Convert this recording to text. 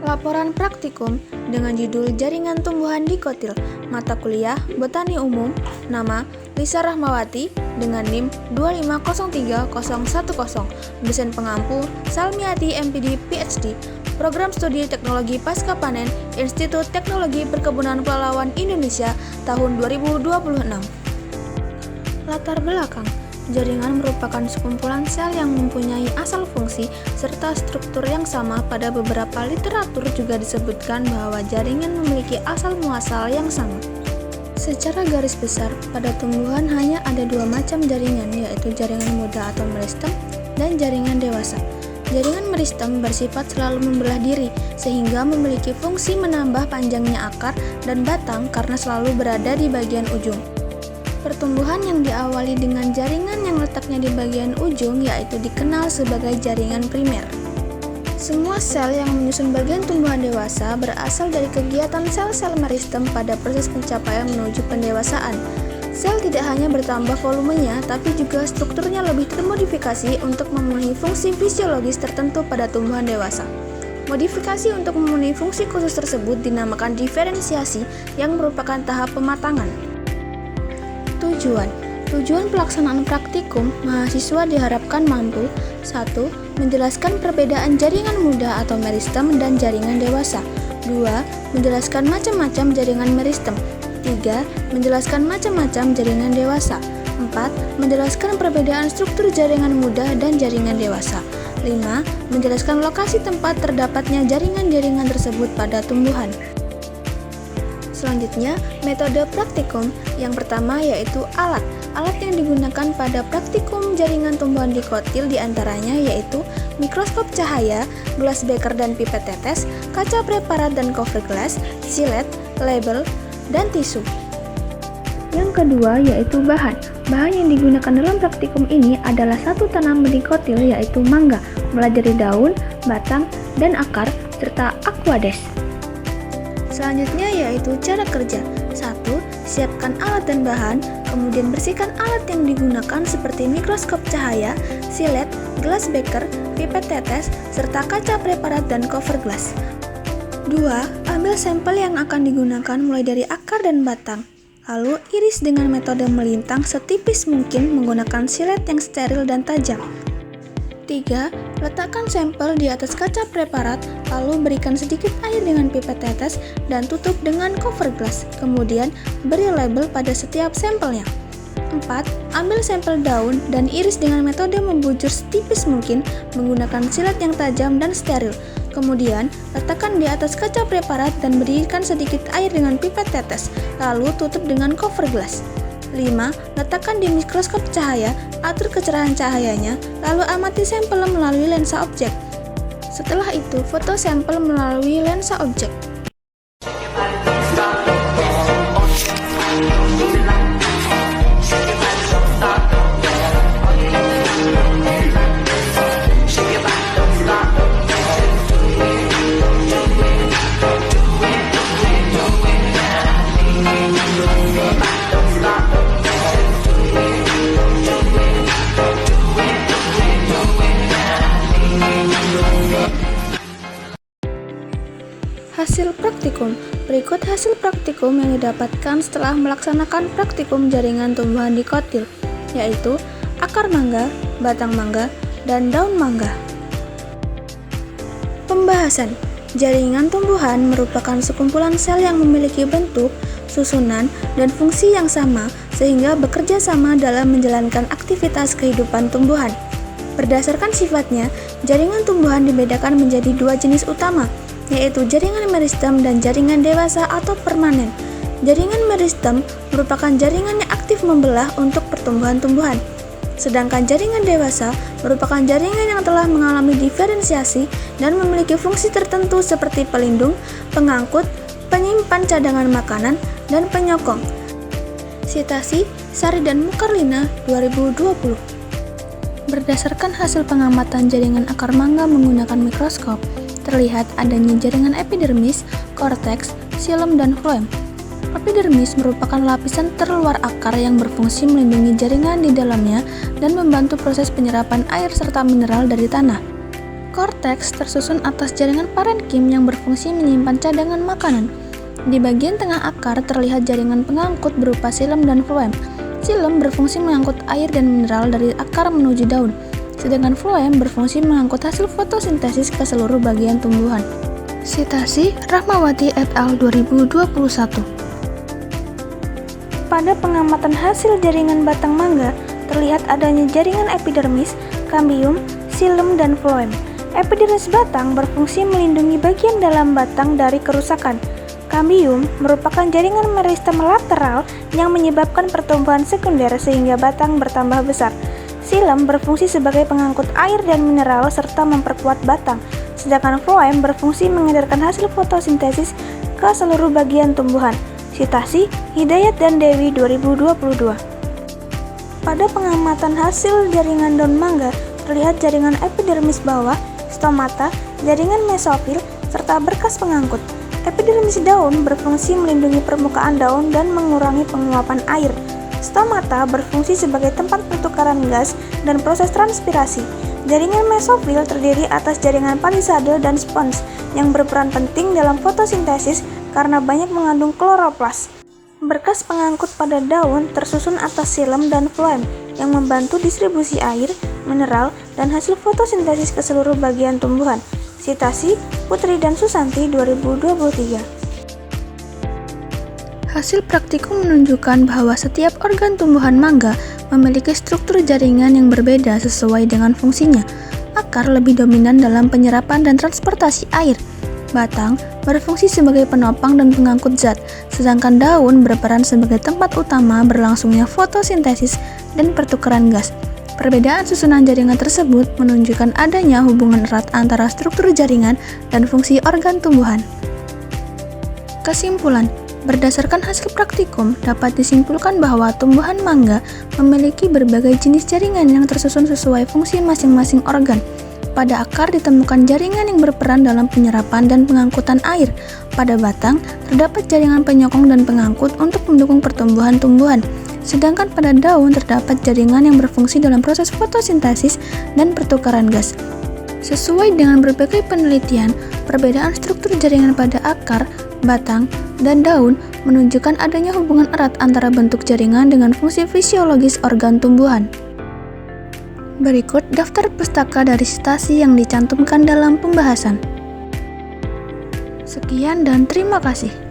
Laporan praktikum dengan judul Jaringan Tumbuhan Dikotil, mata kuliah Botani Umum, nama Lisa Rahmawati dengan NIM 2503010, dosen pengampu Salmiati MPD PhD, Program Studi Teknologi Pasca Panen, Institut Teknologi Perkebunan Pelalawan Indonesia tahun 2026. Latar belakang: jaringan merupakan sekumpulan sel yang mempunyai asal fungsi serta struktur yang sama. Pada beberapa literatur juga disebutkan bahwa jaringan memiliki asal muasal yang sama. Secara garis besar, pada tumbuhan hanya ada dua macam jaringan, yaitu jaringan muda atau meristem dan jaringan dewasa. Jaringan meristem bersifat selalu membelah diri, sehingga memiliki fungsi menambah panjangnya akar dan batang karena selalu berada di bagian ujung. Pertumbuhan yang diawali dengan jaringan yang letaknya di bagian ujung yaitu dikenal sebagai jaringan primer. Semua sel yang menyusun bagian tumbuhan dewasa berasal dari kegiatan sel-sel meristem pada proses pencapaian menuju pendewasaan. Sel tidak hanya bertambah volumenya, tapi juga strukturnya lebih termodifikasi untuk memenuhi fungsi fisiologis tertentu pada tumbuhan dewasa. Modifikasi untuk memenuhi fungsi khusus tersebut dinamakan diferensiasi yang merupakan tahap pematangan. Tujuan pelaksanaan praktikum, mahasiswa diharapkan mampu 1. Menjelaskan perbedaan jaringan muda atau meristem dan jaringan dewasa. 2. Menjelaskan macam-macam jaringan meristem. 3. Menjelaskan macam-macam jaringan dewasa. 4. Menjelaskan perbedaan struktur jaringan muda dan jaringan dewasa. 5. Menjelaskan lokasi tempat terdapatnya jaringan-jaringan tersebut pada tumbuhan. Selanjutnya, metode praktikum. Yang pertama yaitu alat. Alat yang digunakan pada praktikum jaringan tumbuhan dikotil diantaranya yaitu mikroskop cahaya, gelas beker dan pipet tetes, kaca preparat dan cover glass, silet, label, dan tisu. Yang kedua yaitu bahan. Bahan yang digunakan dalam praktikum ini adalah satu tanaman dikotil yaitu mangga, mulai dari daun, batang, dan akar, serta aquades. Selanjutnya yaitu cara kerja. 1. Siapkan alat dan bahan, kemudian bersihkan alat yang digunakan seperti mikroskop cahaya, silet, gelas beker, pipet tetes, serta kaca preparat dan cover glass. 2. Ambil sampel yang akan digunakan mulai dari akar dan batang. Lalu iris dengan metode melintang setipis mungkin menggunakan silet yang steril dan tajam. 3. Letakkan sampel di atas kaca preparat, lalu berikan sedikit air dengan pipet tetes dan tutup dengan cover glass. Kemudian, beri label pada setiap sampelnya. 4. Ambil sampel daun dan iris dengan metode membujur setipis mungkin menggunakan silet yang tajam dan steril. Kemudian, letakkan di atas kaca preparat dan berikan sedikit air dengan pipet tetes, lalu tutup dengan cover glass. 5. Letakkan di mikroskop cahaya, atur kecerahan cahayanya, lalu amati sampel melalui lensa objek. Setelah itu, foto sampel melalui lensa objek. Hasil praktikum. Berikut hasil praktikum yang didapatkan setelah melaksanakan praktikum jaringan tumbuhan dikotil, yaitu akar mangga, batang mangga, dan daun mangga. Pembahasan. Jaringan tumbuhan merupakan sekumpulan sel yang memiliki bentuk, susunan, dan fungsi yang sama sehingga bekerja sama dalam menjalankan aktivitas kehidupan tumbuhan. Berdasarkan sifatnya, jaringan tumbuhan dibedakan menjadi dua jenis utama, yaitu jaringan meristem dan jaringan dewasa atau permanen. Jaringan meristem merupakan jaringan yang aktif membelah untuk pertumbuhan tumbuhan. Sedangkan jaringan dewasa merupakan jaringan yang telah mengalami diferensiasi dan memiliki fungsi tertentu seperti pelindung, pengangkut, penyimpan cadangan makanan, dan penyokong. Sitasi Sari dan Mukarlina 2020. Berdasarkan hasil pengamatan jaringan akar mangga menggunakan mikroskop, terlihat adanya jaringan epidermis, korteks, xilem, dan floem. Epidermis merupakan lapisan terluar akar yang berfungsi melindungi jaringan di dalamnya dan membantu proses penyerapan air serta mineral dari tanah. Korteks tersusun atas jaringan parenkim yang berfungsi menyimpan cadangan makanan. Di bagian tengah akar terlihat jaringan pengangkut berupa xilem dan floem. Xilem berfungsi mengangkut air dan mineral dari akar menuju daun, sedangkan floem berfungsi mengangkut hasil fotosintesis ke seluruh bagian tumbuhan. Citasi Rahmawati et al. 2021. Pada pengamatan hasil jaringan batang mangga, terlihat adanya jaringan epidermis, kambium, xilem, dan floem. Epidermis batang berfungsi melindungi bagian dalam batang dari kerusakan. Kambium merupakan jaringan meristem lateral yang menyebabkan pertumbuhan sekunder sehingga batang bertambah besar. Xilem berfungsi sebagai pengangkut air dan mineral serta memperkuat batang, sedangkan floem berfungsi mengedarkan hasil fotosintesis ke seluruh bagian tumbuhan. Citasi Hidayat dan Dewi 2022. Pada pengamatan hasil jaringan daun mangga, terlihat jaringan epidermis bawah, stomata, jaringan mesofil, serta berkas pengangkut. Epidermis daun berfungsi melindungi permukaan daun dan mengurangi penguapan air. Stomata berfungsi sebagai tempat pertukaran gas dan proses transpirasi. Jaringan mesofil terdiri atas jaringan palisade dan spons yang berperan penting dalam fotosintesis karena banyak mengandung kloroplas. Berkas pengangkut pada daun tersusun atas xilem dan floem yang membantu distribusi air, mineral, dan hasil fotosintesis ke seluruh bagian tumbuhan. Citasi Putri dan Susanti 2023. Hasil praktikum menunjukkan bahwa setiap organ tumbuhan mangga memiliki struktur jaringan yang berbeda sesuai dengan fungsinya. Akar lebih dominan dalam penyerapan dan transportasi air. Batang berfungsi sebagai penopang dan pengangkut zat, sedangkan daun berperan sebagai tempat utama berlangsungnya fotosintesis dan pertukaran gas. Perbedaan susunan jaringan tersebut menunjukkan adanya hubungan erat antara struktur jaringan dan fungsi organ tumbuhan. Kesimpulan, berdasarkan hasil praktikum, dapat disimpulkan bahwa tumbuhan mangga memiliki berbagai jenis jaringan yang tersusun sesuai fungsi masing-masing organ. Pada akar ditemukan jaringan yang berperan dalam penyerapan dan pengangkutan air. Pada batang, terdapat jaringan penyokong dan pengangkut untuk mendukung pertumbuhan tumbuhan. Sedangkan pada daun terdapat jaringan yang berfungsi dalam proses fotosintesis dan pertukaran gas. Sesuai dengan berbagai penelitian, perbedaan struktur jaringan pada akar, batang, dan daun menunjukkan adanya hubungan erat antara bentuk jaringan dengan fungsi fisiologis organ tumbuhan. Berikut daftar pustaka dari Citasi yang dicantumkan dalam pembahasan. Sekian dan terima kasih.